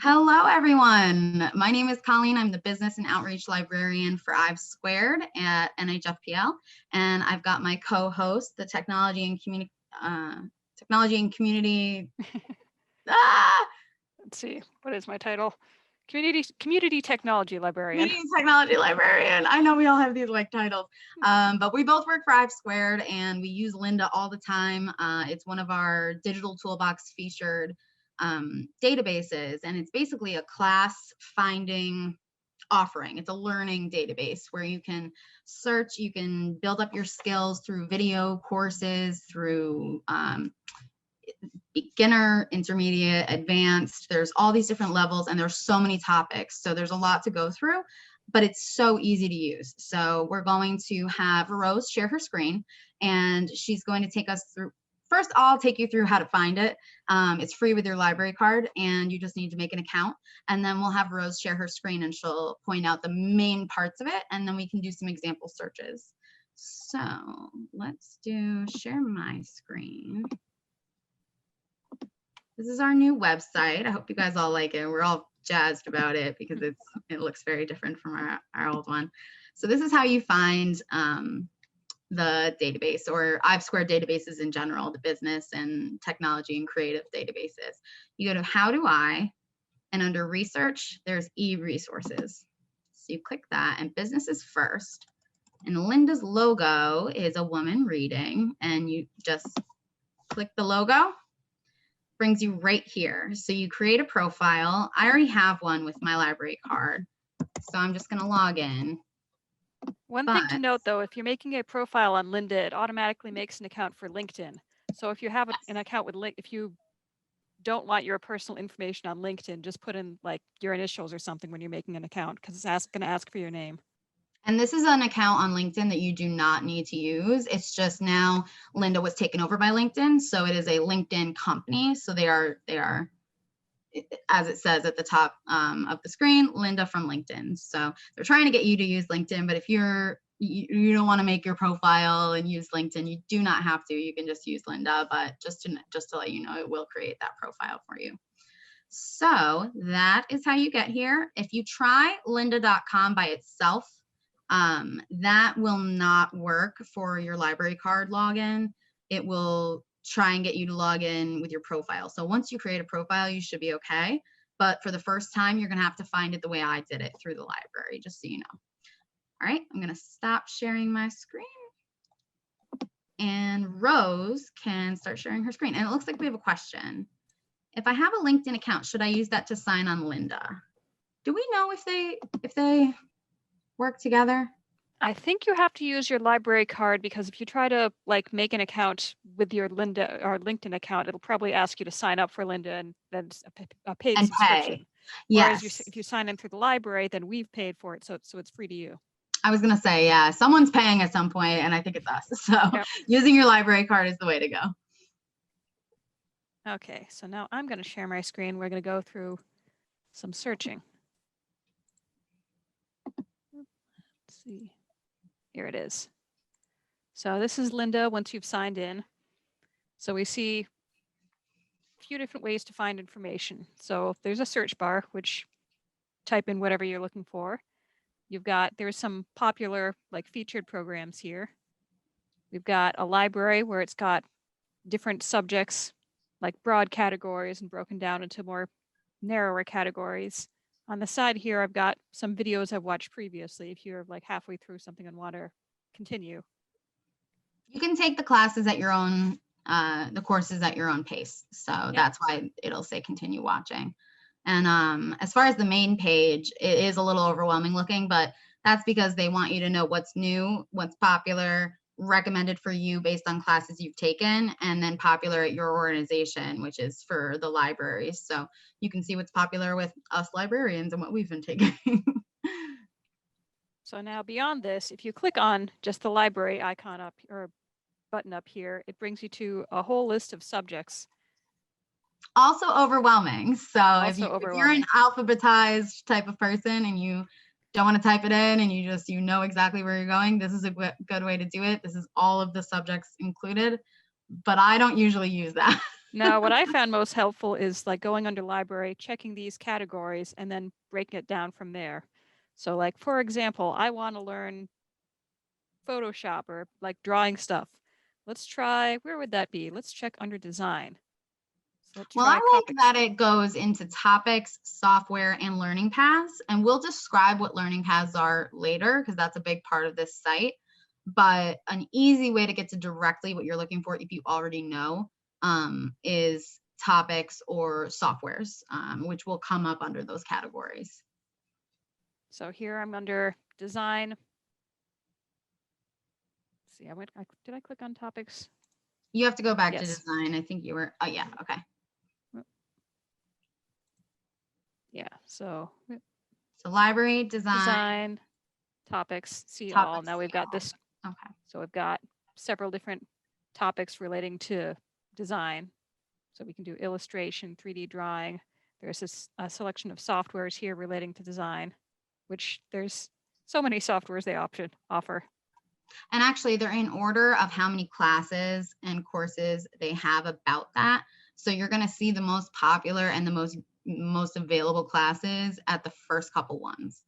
Hello, everyone. My name is Colleen. I'm the Business and Outreach Librarian for I've Squared at NHFPL, and I've got my co-host, the Technology and Community. Let's see, what is my title? Community Technology Librarian. Community Technology Librarian. I know we all have these like titles, but we both work for I've Squared, and we use Lynda all the time. It's one of our digital toolbox featured databases, and it's basically a class finding offering. It's a learning database where you can search, you can build up your skills through video courses, through beginner, intermediate, advanced. There's all these different levels, and there's so many topics. So there's a lot to go through, but it's so easy to use. So we're going to have Rose share her screen, and she's going to take us through. First, I'll take you through how to find it. It's free with your library card, and you just need to make an account. And then we'll have Rose share her screen, and she'll point out the main parts of it, and then we can do some example searches. So let's do share my screen. This is our new website. I hope you guys all like it. We're all jazzed about it because it looks very different from our old one. So this is how you find the database, or I've Squared databases in general, the business and technology and creative databases. You go to How Do I, and under research, there's e-resources. So you click that, and business is first. And Lynda's logo is a woman reading, and you just click the logo, brings you right here. So you create a profile. I already have one with my library card, so I'm just gonna log in. One thing to note, though, if you're making a profile on Lynda, it automatically makes an account for LinkedIn. So if you have an account with if you don't want your personal information on LinkedIn, just put in like your initials or something when you're making an account, because it's going to ask for your name. And this is an account on LinkedIn that you do not need to use. It's just now Lynda was taken over by LinkedIn, so it is a LinkedIn company. So they are, as it says at the top of the screen, Lynda from LinkedIn. So they're trying to get you to use LinkedIn, but if you don't want to make your profile and use LinkedIn, you do not have to. You can just use Lynda, but just to let you know, it will create that profile for you. So that is how you get here. If you try lynda.com by itself, that will not work for your library card login. It will try and get you to log in with your profile. So once you create a profile, you should be okay. But for the first time, you're going to have to find it the way I did it through the library, just so you know. All right, I'm going to stop sharing my screen. And Rose can start sharing her screen. And it looks like we have a question. If I have a LinkedIn account, should I use that to sign on Lynda? Do we know if they work together? I think you have to use your library card, because if you try to like make an account with your Lynda or LinkedIn account, it'll probably ask you to sign up for Lynda and then a paid subscription. Pay. Yes. Whereas if you sign in through the library, then we've paid for it, so it's free to you. I was gonna say, yeah, someone's paying at some point, and I think it's us. So yep. Using your library card is the way to go. Okay, so now I'm going to share my screen. We're going to go through some searching. Let's see. Here it is. So this is Lynda once you've signed in. So we see a few different ways to find information. So there's a search bar, which type in whatever you're looking for. There's some popular like featured programs here. We've got a library where it's got different subjects, like broad categories, and broken down into more narrower categories. On the side here, I've got some videos I've watched previously. If you're like halfway through something and want to continue, you can take the classes at your own, the courses at your own pace. So yep. That's why it'll say continue watching. And as far as the main page, it is a little overwhelming looking, but that's because they want you to know what's new, what's popular, recommended for you based on classes you've taken, and then popular at your organization, which is for the libraries. So you can see what's popular with us librarians and what we've been taking. So now beyond this, if you click on just the library icon up or button up here, it brings you to a whole list of subjects. Also overwhelming. So if you're an alphabetized type of person and you don't want to type it in and you know exactly where you're going, this is a good way to do it. This is all of the subjects included, but I don't usually use that. Now, what I found most helpful is like going under library, checking these categories, and then breaking it down from there. So like, for example, I want to learn Photoshop or like drawing stuff. Let's try, where would that be? Let's check under design. So let's Well, try I like topics. that it goes into topics, software, and learning paths. And we'll describe what learning paths are later because that's a big part of this site. But an easy way to get to directly what you're looking for, if you already know, is topics or softwares, which will come up under those categories. So here I'm under design. Let's see, did I click on topics? You have to go back to Yes. design. I think you were, oh yeah, okay. Yeah, so So library, design, topics, see topics, all. Now we've got this. Okay. So we've got several different topics relating to design. So we can do illustration, 3D drawing. There's a selection of softwares here relating to design, which there's so many softwares they offer. And actually they're in order of how many classes and courses they have about that. So you're going to see the most popular and the most available classes at the first couple ones.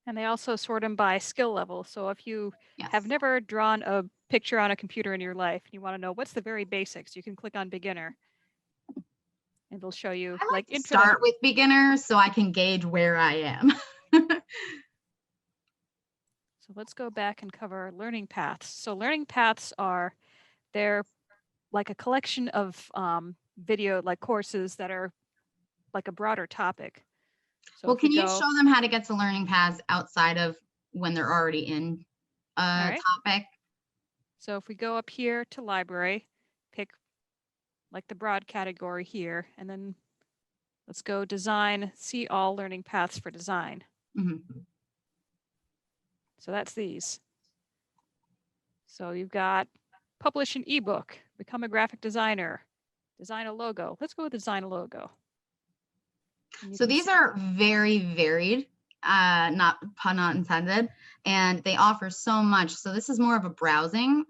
And they also sort them by skill level. So if you have Yes. never drawn a picture on a computer in your life, and you want to know what's the very basics, you can click on beginner. And it'll show you I like to intro. start with beginners so I can gauge where I am. So let's go back and cover learning paths. So learning paths they're like a collection of video, like courses that are like a broader topic. So well, can you show them how to get to learning paths outside of when they're already in a topic? So if we go up here to library, pick like the broad category here, and then let's go design, see all learning paths for design. Mm-hmm. So that's these. So you've got publish an ebook, become a graphic designer, design a logo. Let's go with design a logo. So these are very varied, not pun not intended, and they offer so much. So this is more of a browsing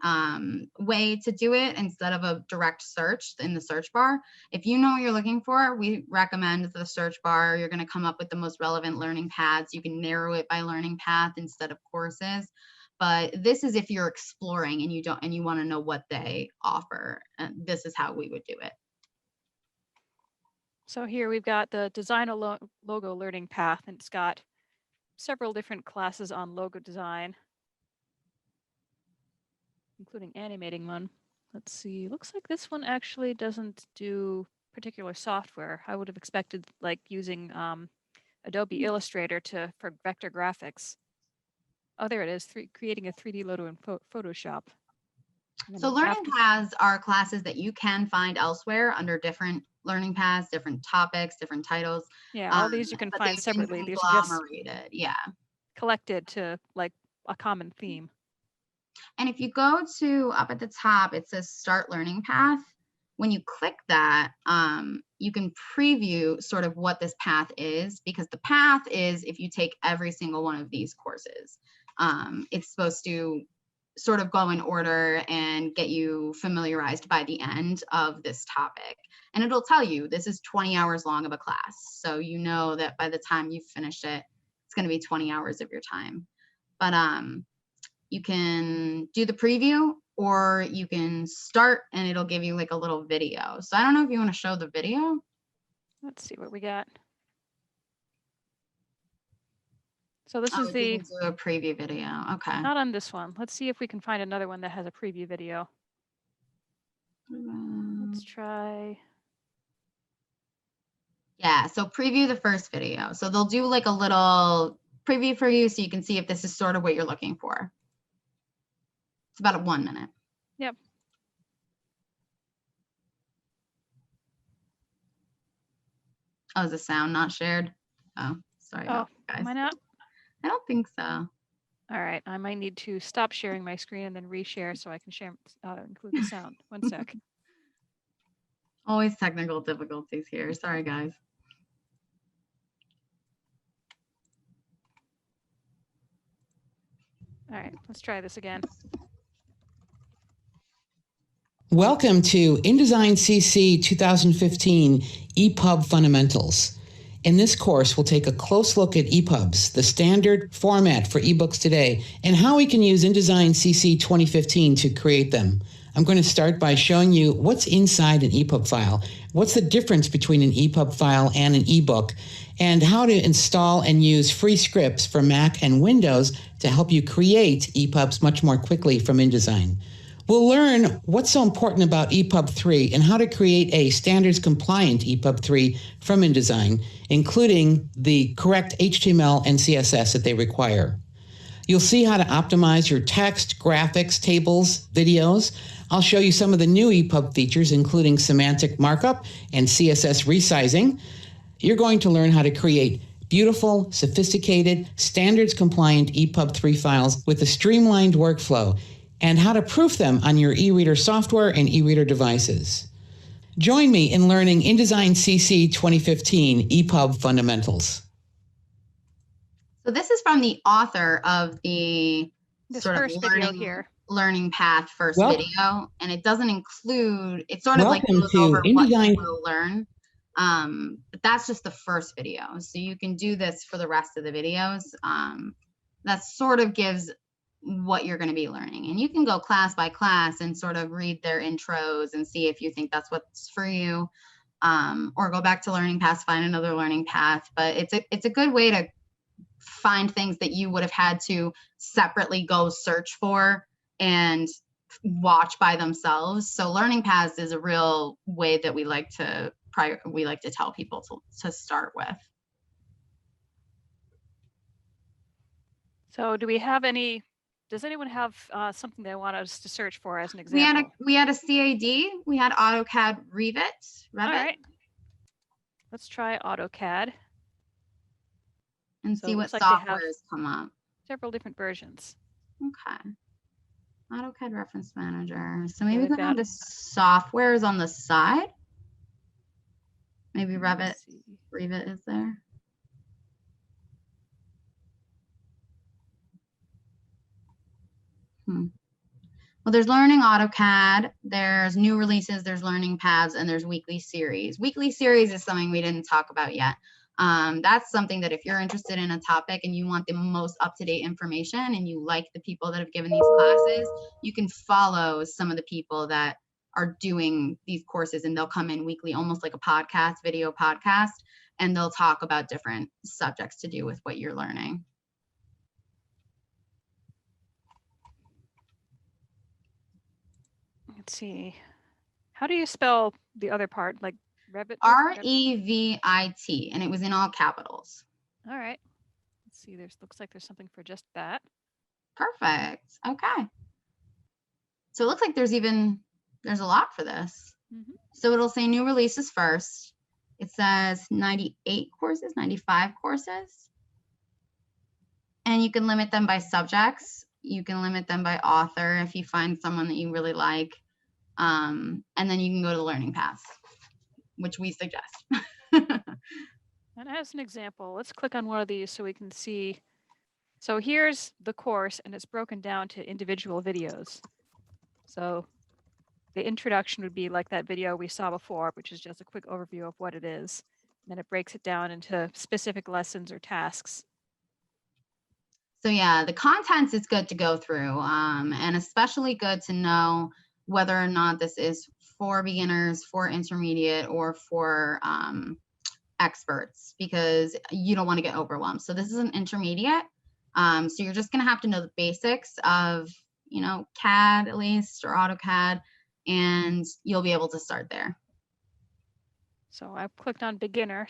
way to do it instead of a direct search in the search bar. If you know what you're looking for, we recommend the search bar. You're going to come up with the most relevant learning paths. You can narrow it by learning path instead of courses. But this is if you're exploring and you want to know what they offer. This is how we would do it. So here we've got the design a logo learning path, and it's got several different classes on logo design, including animating one. Let's see, looks like this one actually doesn't do particular software. I would have expected like using Adobe Illustrator for vector graphics. Oh, there it is, creating a 3D logo in Photoshop. So learning paths are classes that you can find elsewhere under different learning paths, different topics, different titles. Yeah, all these you can find separately. These are just yeah, collected to like a common theme. And if you go to up at the top, it says start learning path. When you click that, you can preview sort of what this path is, because the path is if you take every single one of these courses. It's supposed to sort of go in order and get you familiarized by the end of this topic. And it'll tell you this is 20 hours long of a class. So you know that by the time you finish it, it's going to be 20 hours of your time. But you can do the preview, or you can start and it'll give you like a little video. So I don't know if you want to show the video. Let's see what we got. So this is the do a preview video. Okay. Not on this one. Let's see if we can find another one that has a preview video. Let's try. Yeah, so preview the first video. So they'll do like a little preview for you so you can see if this is sort of what you're looking for. It's about 1 minute. Yep. Oh, is the sound not shared? Oh, sorry about that, guys. Am I not? I don't think so. All right, I might need to stop sharing my screen and then reshare so I can share, include the sound. 1 sec. Always technical difficulties here. Sorry, guys. All right, let's try this again. Welcome to InDesign CC 2015 EPUB Fundamentals. In this course, we'll take a close look at EPUBs, the standard format for ebooks today, and how we can use InDesign CC 2015 to create them. I'm going to start by showing you what's inside an EPUB file, what's the difference between an EPUB file and an ebook, and how to install and use free scripts for Mac and Windows to help you create EPUBs much more quickly from InDesign. We'll learn what's so important about EPUB 3 and how to create a standards-compliant EPUB 3 from InDesign, including the correct HTML and CSS that they require. You'll see how to optimize your text, graphics, tables, videos. I'll show you some of the new EPUB features, including semantic markup and CSS resizing. You're going to learn how to create beautiful, sophisticated, standards-compliant EPUB 3 files with a streamlined workflow, and how to proof them on your e-reader software and e-reader devices. Join me in learning InDesign CC 2015 EPUB Fundamentals. So this is from the author of the This sort of first video here. learning path first Well- video, and it doesn't include, it sort of like Welcome goes to over what InDesign- you will learn. But that's just the first video. So you can do this for the rest of the videos. That sort of gives what you're going to be learning, and you can go class by class and sort of read their intros and see if you think that's what's for you, or go back to learning paths, find another learning path. But it's a good way to find things that you would have had to separately go search for and watch by themselves. So learning paths is a real way that we like to tell people to start with. So do we have any, does anyone have something they want us to search for as an example? We had a CAD, we had AutoCAD Revit. All right. Let's try AutoCAD. And So see it what looks like they have softwares come up. several different versions. Okay. AutoCAD Reference Manager. So maybe we they've can have got- the softwares on the side. Maybe Revit Let's see. is there. Well, there's Learning AutoCAD, there's new releases, there's learning paths, and there's weekly series. Weekly series is something we didn't talk about yet. That's something that if you're interested in a topic and you want the most up-to-date information and you like the people that have given these classes, you can follow some of the people that are doing these courses, and they'll come in weekly, almost like a podcast, video podcast, and they'll talk about different subjects to do with what you're learning. Let's see. How do you spell the other part? Like Revit? REVIT, and it was in all capitals. All right. Let's see. Looks like there's something for just that. Perfect. Okay. So it looks like there's a lot for this. Mhm. So it'll say new releases first. It says 98 courses, 95 courses. And you can limit them by subjects. You can limit them by author if you find someone that you really like. And then you can go to the learning paths, which we suggest. And as an example, let's click on one of these so we can see. So here's the course, and it's broken down to individual videos. So the introduction would be like that video we saw before, which is just a quick overview of what it is. And then it breaks it down into specific lessons or tasks. So yeah, the contents is good to go through, and especially good to know whether or not this is for beginners, for intermediate, or for experts, because you don't want to get overwhelmed. So this is an intermediate. So you're just going to have to know the basics of, CAD at least, or AutoCAD, and you'll be able to start there. So I've clicked on beginner.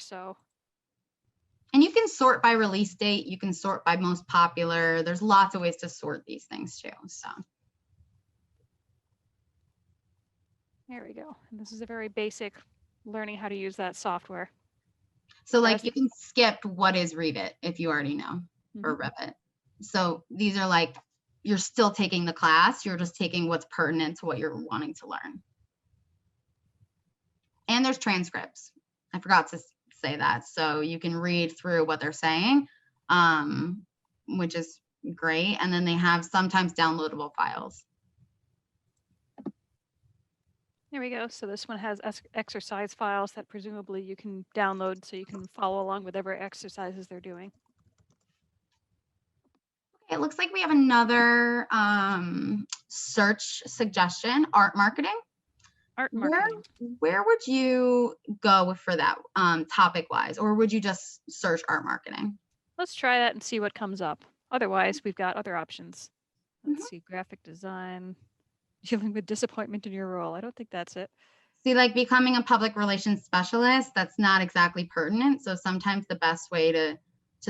And you can sort by release date. You can sort by most popular. There's lots of ways to sort these things too. So there we go. And this is a very basic learning how to use that software. So like you can skip what is Revit if you already know, or Revit. So these are like, you're still taking the class. You're just taking what's pertinent to what you're wanting to learn. And there's transcripts. I forgot to say that. So you can read through what they're saying, which is great. And then they have sometimes downloadable files. There we go. So this one has exercise files that presumably you can download so you can follow along with whatever exercises they're doing. It looks like we have another search suggestion, art marketing. Art marketing. Where would you go for that topic wise, or would you just search art marketing? Let's try that and see what comes up. Otherwise, we've got other options. Let's Mhm. see, graphic design, dealing with disappointment in your role. I don't think that's it. See, like becoming a public relations specialist, that's not exactly pertinent. So sometimes the best way to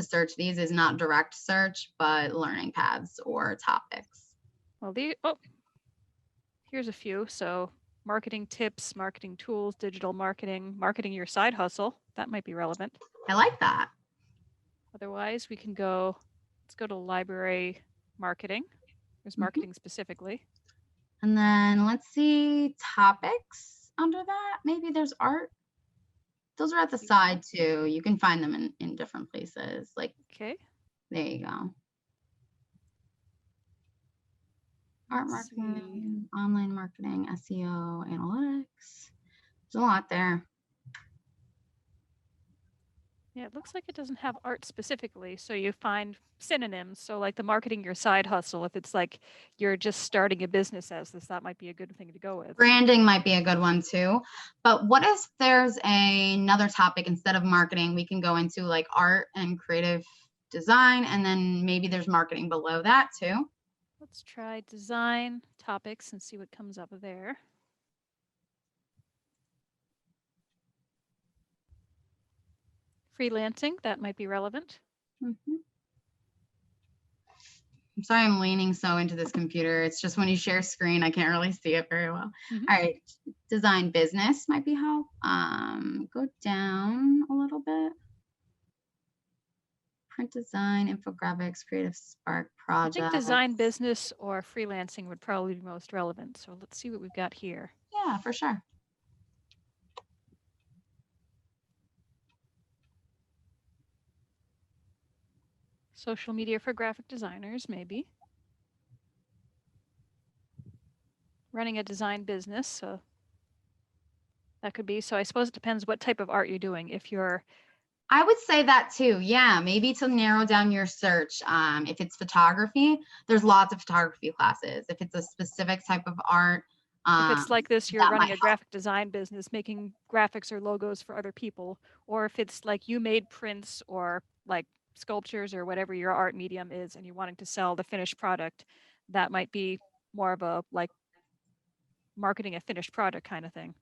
search these is not direct search, but learning paths or topics. Well, here's a few. So marketing tips, marketing tools, digital marketing, marketing your side hustle. That might be relevant. I like that. Otherwise, we can go, let's go to library marketing. There's marketing specifically. And then let's see topics under that. Maybe there's art. Those are at the side too. You can find them in different places. Like, okay, there you go. Art Let's see. marketing, online marketing, SEO, analytics. There's a lot there. Yeah, it looks like it doesn't have art specifically. So you find synonyms. So like the marketing your side hustle, if it's like you're just starting a business as this, that might be a good thing to go with. Branding might be a good one too. But what if there's another topic instead of marketing? We can go into like art and creative design, and then maybe there's marketing below that too. Let's try design topics and see what comes up there. Freelancing, that might be relevant. Mm-hmm. I'm sorry I'm leaning so into this computer. It's just when you share screen, I can't really see it very well. Mhm. All right, design business might be help. Go down a little bit. Print design, infographics, creative spark project. I think design business or freelancing would probably be most relevant. So let's see what we've got here. Yeah, for sure. Social media for graphic designers, maybe. Running a design business, so that could be. So I suppose it depends what type of art you're doing. If you're I would say that too. Yeah, maybe to narrow down your search. If it's photography, there's lots of photography classes. If it's a specific type of art, if it's like this, you're that running might a graphic design business, making graphics or logos for other people, or if it's like you made prints or like sculptures or whatever your art medium is, and you're wanting to sell the finished product, that might be more of a like marketing a finished product kind of thing.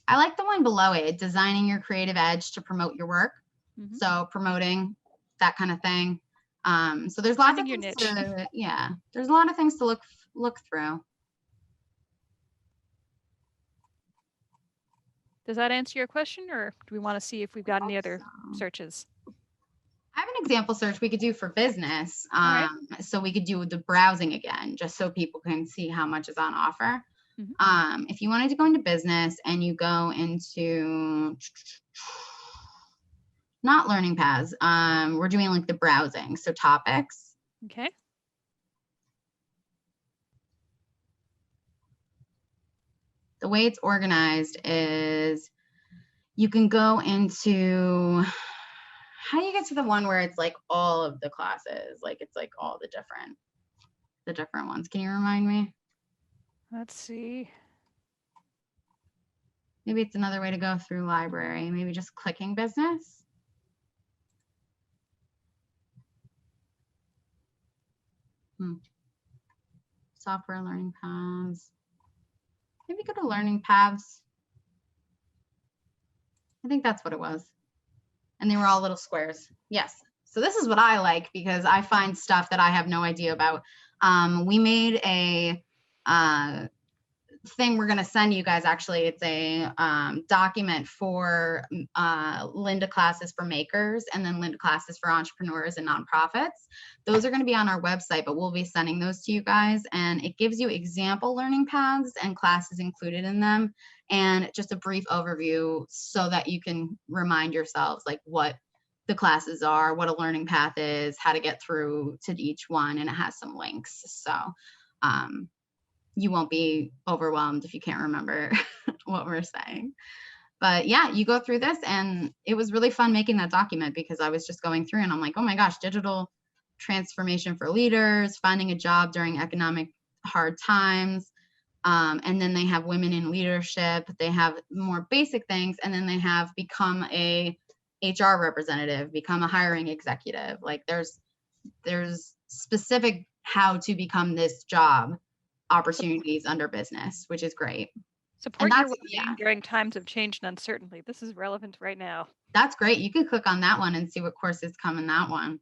I like the one below it, designing your creative edge to promote your work. Mhm. So promoting that kind of thing. So there's lots Finding of your things niche. to, yeah, there's a lot of things to look through. Does that answer your question, or do we want to see if we've got any other So, searches? I have an example search we could do for business. right. So we could do the browsing again, just so people can see how much is on offer. Mhm. If you wanted to go into business and you go into not learning paths, we're doing like the browsing. So topics. Okay. The way it's organized is you can go into, how do you get to the one where it's like all of the classes? Like it's like all the different ones. Can you remind me? Let's see. Maybe it's another way to go through library. Maybe just clicking business. Software learning paths. Maybe go to learning paths. I think that's what it was. And they were all little squares. Yes. So this is what I like because I find stuff that I have no idea about. We made a thing we're going to send you guys. Actually, it's a document for Lynda classes for makers and then Lynda classes for entrepreneurs and nonprofits. Those are going to be on our website, but we'll be sending those to you guys. And it gives you example learning paths and classes included in them, and just a brief overview so that you can remind yourselves like what the classes are, what a learning path is, how to get through to each one, and it has some links. So you won't be overwhelmed if you can't remember what we're saying. But yeah, you go through this, and it was really fun making that document because I was just going through and I'm like, oh my gosh, digital transformation for leaders, finding a job during economic hard times. And then they have women in leadership. They have more basic things. And then they have become a HR representative, become a hiring executive. Like there's specific how to become this job opportunities under business, which is great. Support your well-being yeah, during times of change and uncertainty. This is relevant right now. that's great. You can click on that one and see what courses come in that one.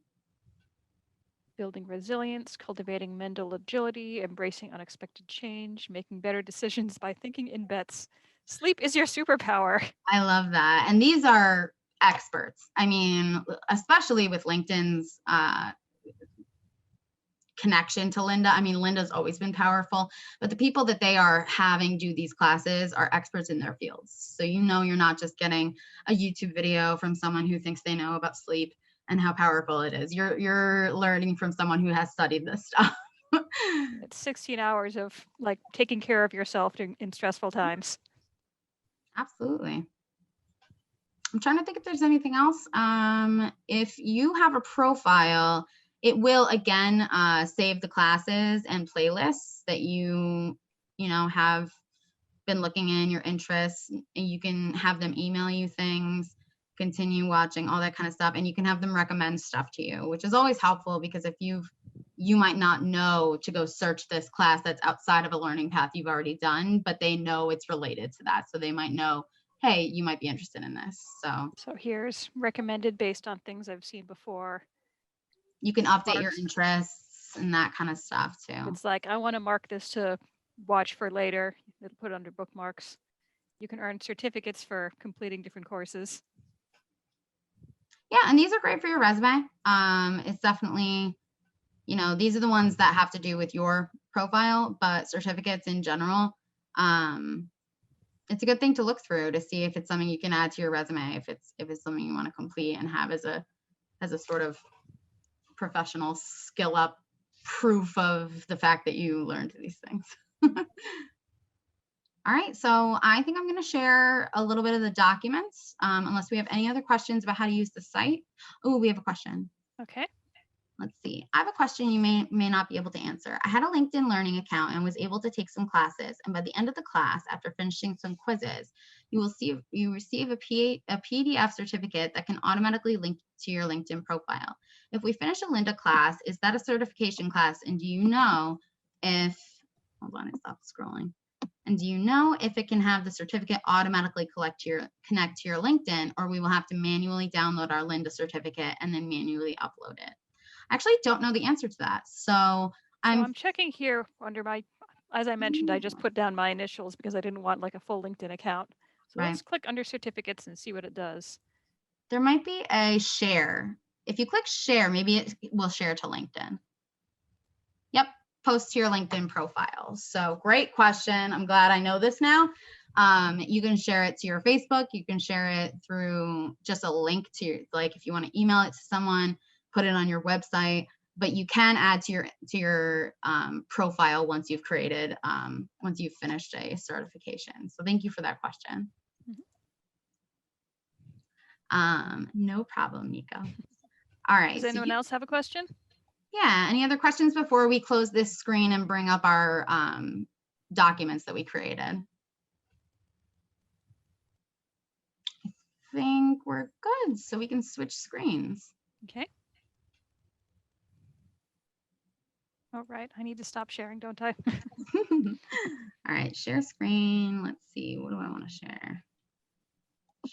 Building resilience, cultivating mental agility, embracing unexpected change, making better decisions by thinking in bets. Sleep is your superpower. I love that. And these are experts. I mean, especially with LinkedIn's connection to Lynda. I mean, Lynda's always been powerful, but the people that they are having do these classes are experts in their fields. So you know you're not just getting a YouTube video from someone who thinks they know about sleep and how powerful it is. You're learning from someone who has studied this stuff. It's 16 hours of like taking care of yourself in stressful times. Absolutely. I'm trying to think if there's anything else. If you have a profile, it will again save the classes and playlists that you have been looking in, your interests, and you can have them email you things, continue watching, all that kind of stuff, and you can have them recommend stuff to you, which is always helpful because if you might not know to go search this class that's outside of a learning path you've already done, but they know it's related to that, so they might know, hey, you might be interested in this. So here's recommended based on things I've seen before. You can update your interests and that kind of stuff too. It's like, I want to mark this to watch for later. It'll put it under bookmarks. You can earn certificates for completing different courses. Yeah, and these are great for your resume. It's definitely, these are the ones that have to do with your profile, but certificates in general, it's a good thing to look through to see if it's something you can add to your resume, if it's something you want to complete and have as a sort of professional skill up proof of the fact that you learned these things. All right, so I think I'm going to share a little bit of the documents, unless we have any other questions about how to use the site. Oh, we have a question. Okay. Let's see. I have a question you may not be able to answer. I had a LinkedIn Learning account and was able to take some classes. And by the end of the class, after finishing some quizzes, you receive a PDF certificate that can automatically link to your LinkedIn profile. If we finish a Lynda class, is that a certification class? And do you know if, hold on, I stopped scrolling. And do you know if it can have the certificate automatically connect to your LinkedIn, or we will have to manually download our Lynda certificate and then manually upload it? I actually don't know the answer to that. So I'm checking here under my, as I mentioned, I just put down my initials because I didn't want like a full LinkedIn account. So let's click under certificates and see what it does. There might be a share. If you click share, maybe it will share to LinkedIn. Yep, post to your LinkedIn profile. So great question. I'm glad I know this now. You can share it to your Facebook. You can share it through just a link to your, like if you want to email it to someone, put it on your website, but you can add to your profile once you've created, once you've finished a certification. So thank you for that question. No problem, Nico. All right. Does anyone else have a question? Yeah. Any other questions before we close this screen and bring up our documents that we created? I think we're good. So we can switch screens. Okay. All right. I need to stop sharing, don't I? All right. Share screen. Let's see. What do I want to share?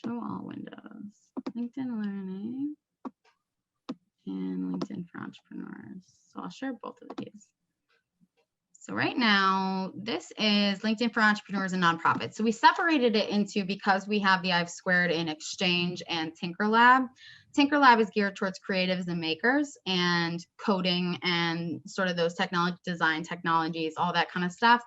Show all windows. LinkedIn Learning and LinkedIn for Entrepreneurs. So I'll share both of these. So right now, this is LinkedIn for Entrepreneurs and Nonprofits. So we separated it into, because we have the I've Squared in Exchange and TinkerLab. TinkerLab is geared towards creatives and makers and coding and sort of those design technologies, all that kind of stuff.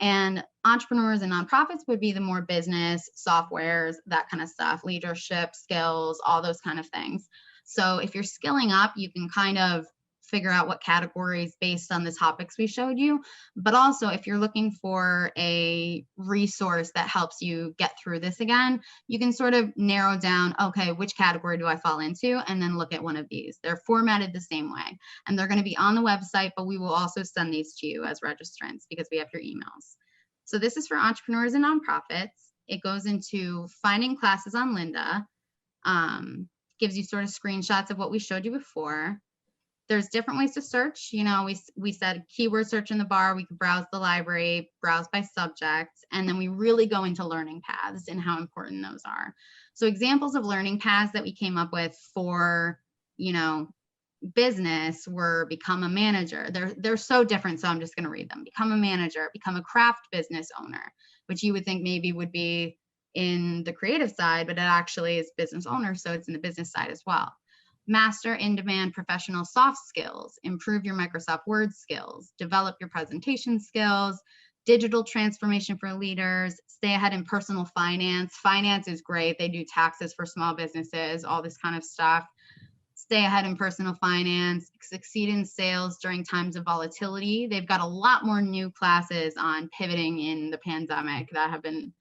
And entrepreneurs and nonprofits would be the more business, softwares, that kind of stuff, leadership skills, all those kind of things. So if you're skilling up, you can kind of figure out what categories based on the topics we showed you. But also, if you're looking for a resource that helps you get through this again, you can sort of narrow down, okay, which category do I fall into? And then look at one of these. They're formatted the same way, and they're going to be on the website, but we will also send these to you as registrants because we have your emails. So this is for entrepreneurs and nonprofits. It goes into finding classes on Lynda, gives you sort of screenshots of what we showed you before. There's different ways to search. You know, we said keyword search in the bar. We could browse the library, browse by subject, and then we really go into learning paths and how important those are. So examples of learning paths that we came up with for, you know, business were become a manager. They're so different, so I'm just going to read them. Become a manager, become a craft business owner, which you would think maybe would be in the creative side, but it actually is business owner, so it's in the business side as well. Master in-demand professional soft skills, improve your Microsoft Word skills, develop your presentation skills, digital transformation for leaders, stay ahead in personal finance. Finance is great. They do taxes for small businesses, all this kind of stuff. Stay ahead in personal finance, succeed in sales during times of volatility. They've got a lot more new classes on pivoting in the pandemic that have been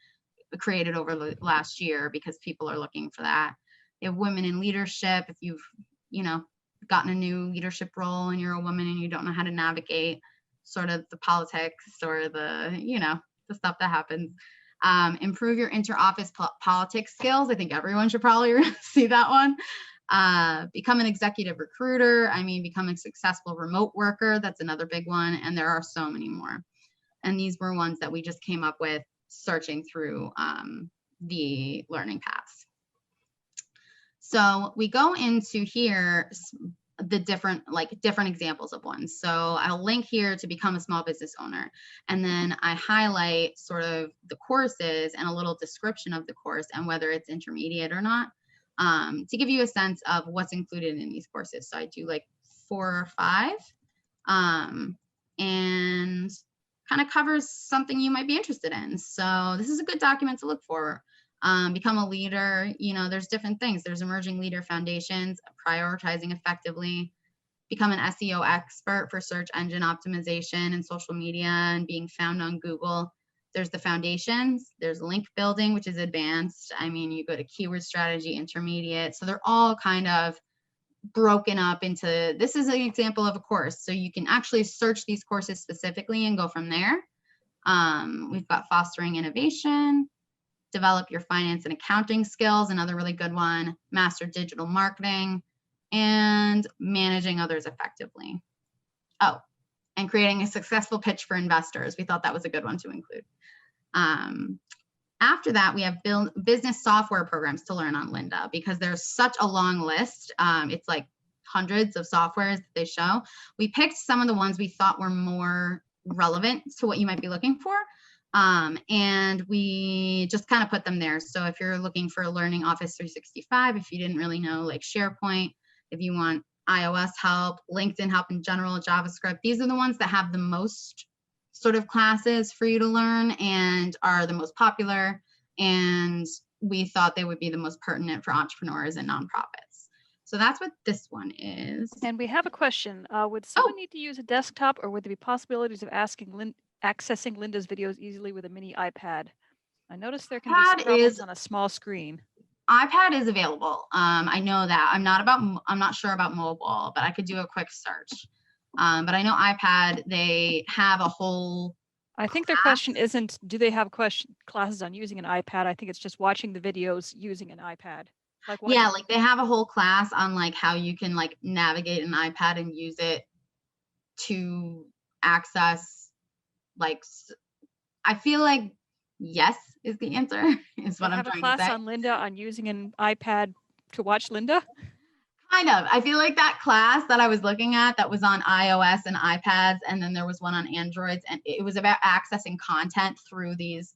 created over the last year because people are looking for that. They have women in leadership. If you've, you know, gotten a new leadership role and you're a woman and you don't know how to navigate sort of the politics or the, you know, the stuff that happens. Improve your inter-office politics skills. I think everyone should probably see that one. Become an executive recruiter. I mean, become a successful remote worker. That's another big one. And there are so many more. And these were ones that we just came up with searching through the learning paths. So we go into here the different examples of ones. So I'll link here to become a small business owner. And then I highlight sort of the courses and a little description of the course and whether it's intermediate or not, to give you a sense of what's included in these courses. So I do like 4 or 5, and kind of covers something you might be interested in. So this is a good document to look for. Become a leader. You know, there's different things. There's emerging leader foundations, prioritizing effectively, become an SEO expert for search engine optimization and social media and being found on Google. There's the foundations, there's link building, which is advanced. I mean, you go to keyword strategy, intermediate. So they're all kind of broken up into, this is an example of a course. So you can actually search these courses specifically and go from there. We've got fostering innovation, develop your finance and accounting skills, another really good one, master digital marketing, and managing others effectively. Oh, and creating a successful pitch for investors. We thought that was a good one to include. After that, we have business software programs to learn on Lynda because there's such a long list. It's like hundreds of softwares that they show. We picked some of the ones we thought were more relevant to what you might be looking for. And we just kind of put them there. So if you're looking for learning Office 365, if you didn't really know like SharePoint, if you want iOS help, LinkedIn help in general, JavaScript, these are the ones that have the most sort of classes for you to learn and are the most popular. And we thought they would be the most pertinent for entrepreneurs and nonprofits. So that's what this one is. And we have a question. Would someone need to use a desktop, or would there be possibilities of accessing Lynda's videos easily with a mini iPad? I noticed there can be problems on a small screen. iPad is available. I know that. I'm not sure about mobile, but I could do a quick search. But I know iPad, they have a whole I think their question isn't, do they have classes on using an iPad? I think it's just watching the videos using an iPad. Yeah, like they have a whole class on like how you can like navigate an iPad and use it to access, like, I feel like yes is the answer, is what I'm trying to say. Have a class on Lynda on using an iPad to watch Lynda? Kind of. I feel like that class that I was looking at that was on iOS and iPads, and then there was one on Androids, and it was about accessing content through these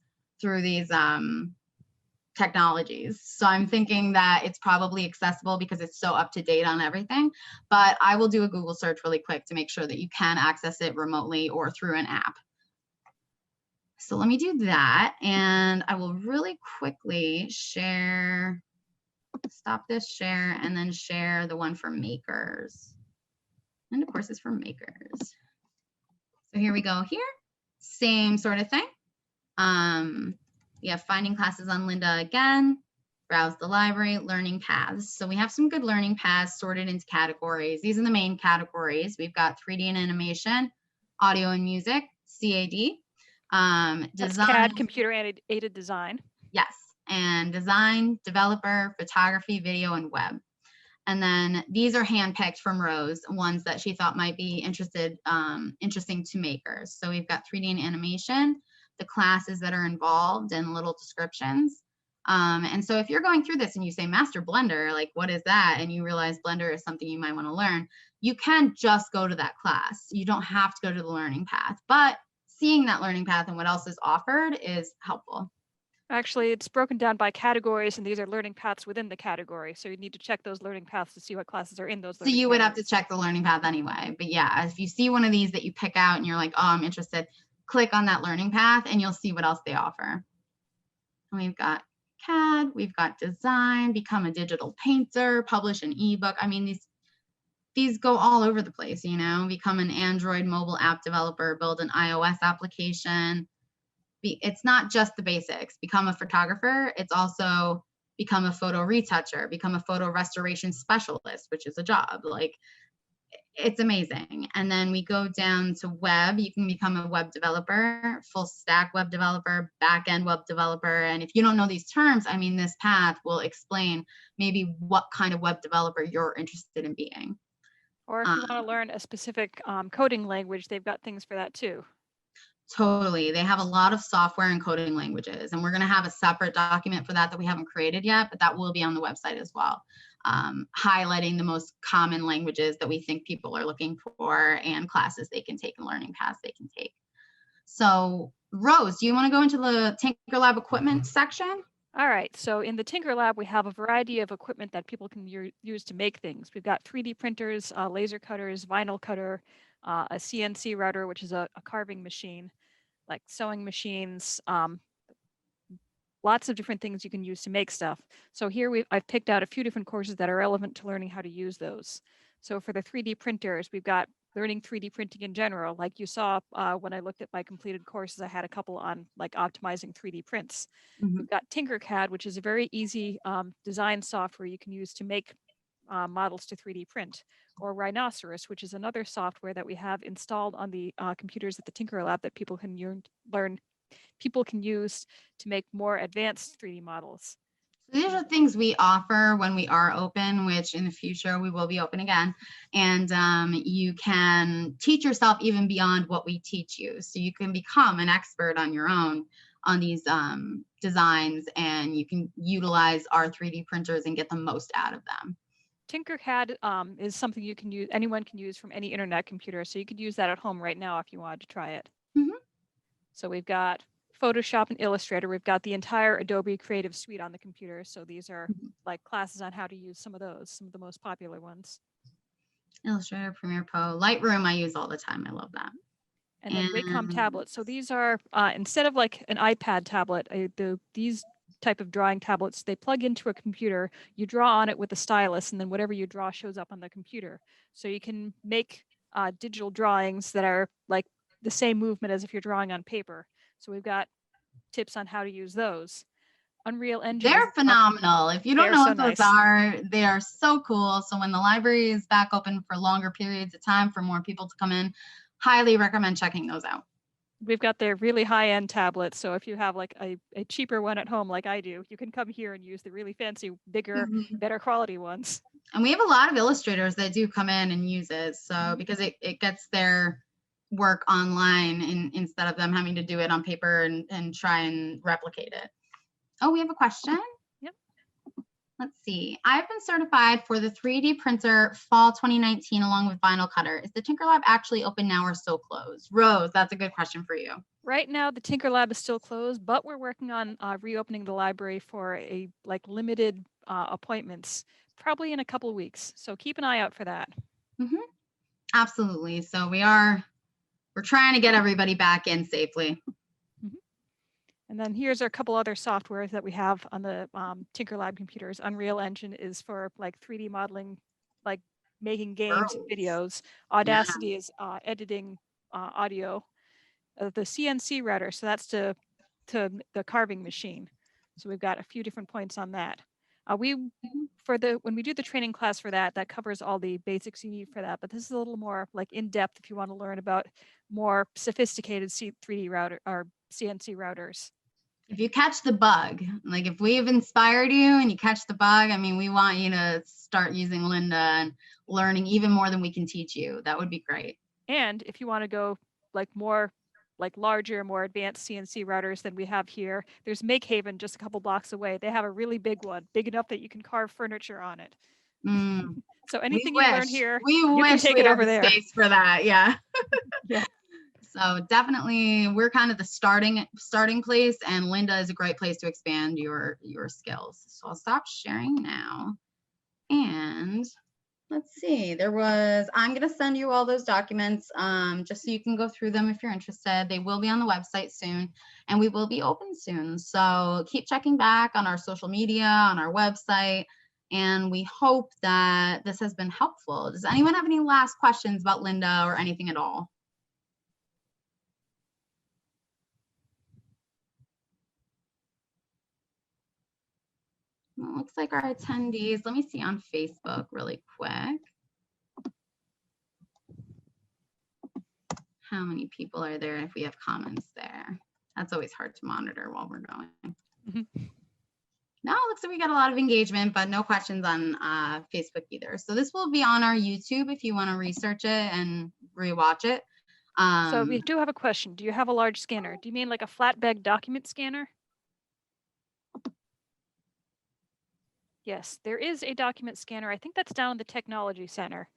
technologies. So I'm thinking that it's probably accessible because it's so up to date on everything. But I will do a Google search really quick to make sure that you can access it remotely or through an app. So let me do that, and I will really quickly share. Stop this share and then share the one for makers. And of course, it's for makers. So here we go here. Same sort of thing. We have finding classes on Lynda again. Browse the library, learning paths. So we have some good learning paths sorted into categories. These are the main categories. We've got 3D and animation, audio and music, CAD, That's design. CAD, computer aided design. Yes, and design, developer, photography, video, and web. And then these are handpicked from Rose, ones that she thought might be interesting to makers. So we've got 3D and animation, the classes that are involved, and little descriptions. And so if you're going through this and you say Master Blender, like what is that? And you realize Blender is something you might want to learn, you can just go to that class. You don't have to go to the learning path, but seeing that learning path and what else is offered is helpful. Actually, it's broken down by categories, and these are learning paths within the category. So you need to check those learning paths to see what classes are in those. So you would have to check the learning path anyway. But yeah, if you see one of these that you pick out and you're like, oh, I'm interested, click on that learning path and you'll see what else they offer. And we've got CAD, we've got design, become a digital painter, publish an ebook. I mean, these go all over the place, you know, become an Android mobile app developer, build an iOS application. It's not just the basics. Become a photographer. It's also become a photo retoucher, become a photo restoration specialist, which is a job. Like, it's amazing. And then we go down to web. You can become a web developer, full stack web developer, back-end web developer. And if you don't know these terms, I mean, this path will explain maybe what kind of web developer you're interested in being. Or if you want to learn a specific coding language, they've got things for that too. Totally. They have a lot of software and coding languages, and we're going to have a separate document for that we haven't created yet, but that will be on the website as well, highlighting the most common languages that we think people are looking for and classes they can take and learning paths they can take. So Rose, do you want to go into the Tinker Lab equipment section? All right, so in the Tinker Lab, we have a variety of equipment that people can use to make things. We've got 3D printers, laser cutters, vinyl cutter, a CNC router, which is a carving machine, like sewing machines, lots of different things you can use to make stuff. So here I've picked out a few different courses that are relevant to learning how to use those. So for the 3D printers, we've got learning 3D printing in general. Like you saw when I looked at my completed courses, I had a couple on like optimizing 3D prints. Mm-hmm. We've got Tinkercad, which is a very easy design software you can use to make models to 3D print, or Rhinoceros, which is another software that we have installed on the computers at the Tinker Lab that people can use to make more advanced 3D models. So these are things we offer when we are open, which in the future we will be open again. And you can teach yourself even beyond what we teach you. So you can become an expert on your own on these designs, and you can utilize our 3D printers and get the most out of them. Tinkercad is something you can use, anyone can use from any internet computer. So you could use that at home right now if you wanted to try it. Mm-hmm. So we've got Photoshop and Illustrator. We've got the entire Adobe Creative Suite on the computer. So these are like classes on how to use some of those, some of the most popular ones. Illustrator, Premiere Pro, Lightroom I use all the time. I love that. And then Wacom tablets. So these are, instead of like an iPad tablet, these type of drawing tablets, they plug into a computer, you draw on it with a stylus, and then whatever you draw shows up on the computer. So you can make digital drawings that are like the same movement as if you're drawing on paper. So we've got tips on how to use those. Unreal Engine. They're phenomenal. If you don't know what those nice. are, they are so cool. So when the library is back open for longer periods of time for more people to come in, highly recommend checking those out. We've got their really high-end tablets. So if you have like a cheaper one at home like I do, you can come here and use the really fancy, bigger, better quality ones. And we have a lot of illustrators that do come in and use it. So because it gets their work online instead of them having to do it on paper and try and replicate it. Oh, we have a question. Yep. Let's see. I've been certified for the 3D printer fall 2019 along with vinyl cutter. Is the Tinker Lab actually open now or still closed? Rose, that's a good question for you. Right now, the Tinker Lab is still closed, but we're working on reopening the library for a limited appointments, probably in a couple of weeks. So keep an eye out for that. Absolutely. So we're trying to get everybody back in safely. And then here's a couple other softwares that we have on the Tinker Lab computers. Unreal Engine is for like 3D modeling, like making games and Gross. videos. Audacity is editing audio. The CNC router, so that's to the carving machine. So we've got a few different points on that. When we do the training class for that, that covers all the basics you need for that. But this is a little more like in depth if you want to learn about more sophisticated 3D router or CNC routers. If you catch the bug, like if we've inspired you and you catch the bug, I mean, we want you to start using Lynda and learning even more than we can teach you. That would be great. And if you want to go like more like larger, more advanced CNC routers than we have here, there's Make Haven just a couple blocks away. They have a really big one, big enough that you can carve furniture on it. So anything you learn here, you can take it over there. Space for that, yeah. Yeah. So definitely, we're kind of the starting place, and Lynda is a great place to expand your skills. So I'll stop sharing now, and let's see. I'm going to send you all those documents just so you can go through them if you're interested. They will be on the website soon, and we will be open soon. So keep checking back on our social media, on our website, and we hope that this has been helpful. Does anyone have any last questions about Lynda or anything at all? Well, it looks like our attendees, let me see on Facebook really quick. How many people are there if we have comments there? That's always hard to monitor while we're going. Now it looks like we got a lot of engagement, but no questions on Facebook either. So this will be on our YouTube if you want to research it and rewatch it. So we do have a question. Do you have a large scanner? Do you mean like a flatbed document scanner? Yes, there is a document scanner. I think that's down in the Technology Center.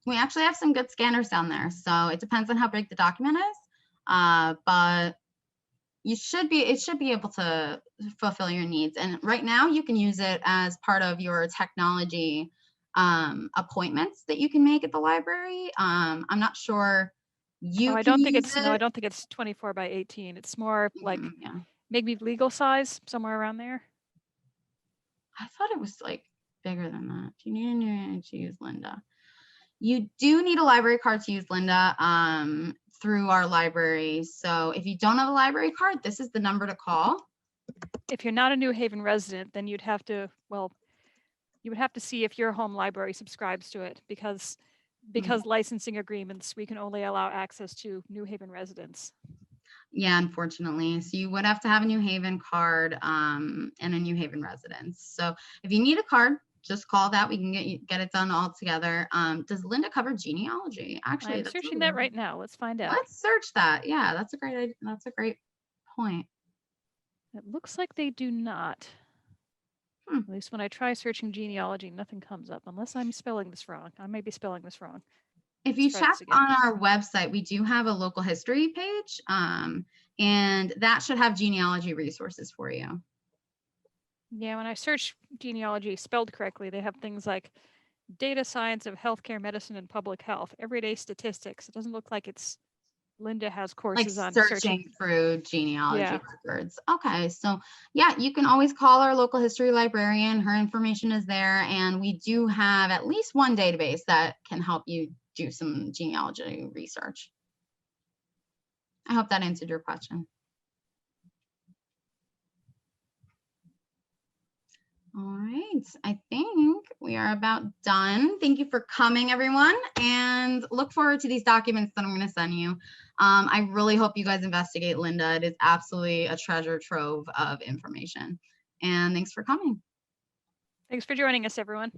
We actually have some good scanners down there. So it depends on how big the document is, but it should be able to fulfill your needs. And right now you can use it as part of your technology appointments that you can make at the library. I'm not sure I don't think it's 24 by 18. It's more like maybe legal size, somewhere around there. I thought it was like bigger than that. Do you need to use Lynda? You do need a library card to use Lynda through our library. So if you don't have a library card, this is the number to call. If you're not a New Haven resident, then you'd have to, you would have to see if your home library subscribes to it because licensing agreements, we can only allow access to New Haven residents. Yeah, unfortunately. So you would have to have a New Haven card and a New Haven residence. So if you need a card, just call that. We can get it done all together. Does Lynda cover genealogy? Actually, I'm searching that right now. Let's find out. Let's search that. Yeah, that's a great point. It looks like they do not. At least when I try searching genealogy, nothing comes up unless I'm spelling this wrong. I may be spelling this wrong. If you check on our website, we do have a local history page, and that should have genealogy resources for you. Yeah, when I search genealogy spelled correctly, they have things like data science of healthcare, medicine, and public health, everyday statistics. It doesn't look like Lynda has courses on searching through genealogy records. Okay, so yeah, you can always call our local history librarian. Her information is there, and we do have at least one database that can help you do some genealogy research. I hope that answered your question. All right, I think we are about done. Thank you for coming, everyone, and look forward to these documents that I'm going to send you. I really hope you guys investigate Lynda. It is absolutely a treasure trove of information. And thanks for coming. Thanks for joining us, everyone.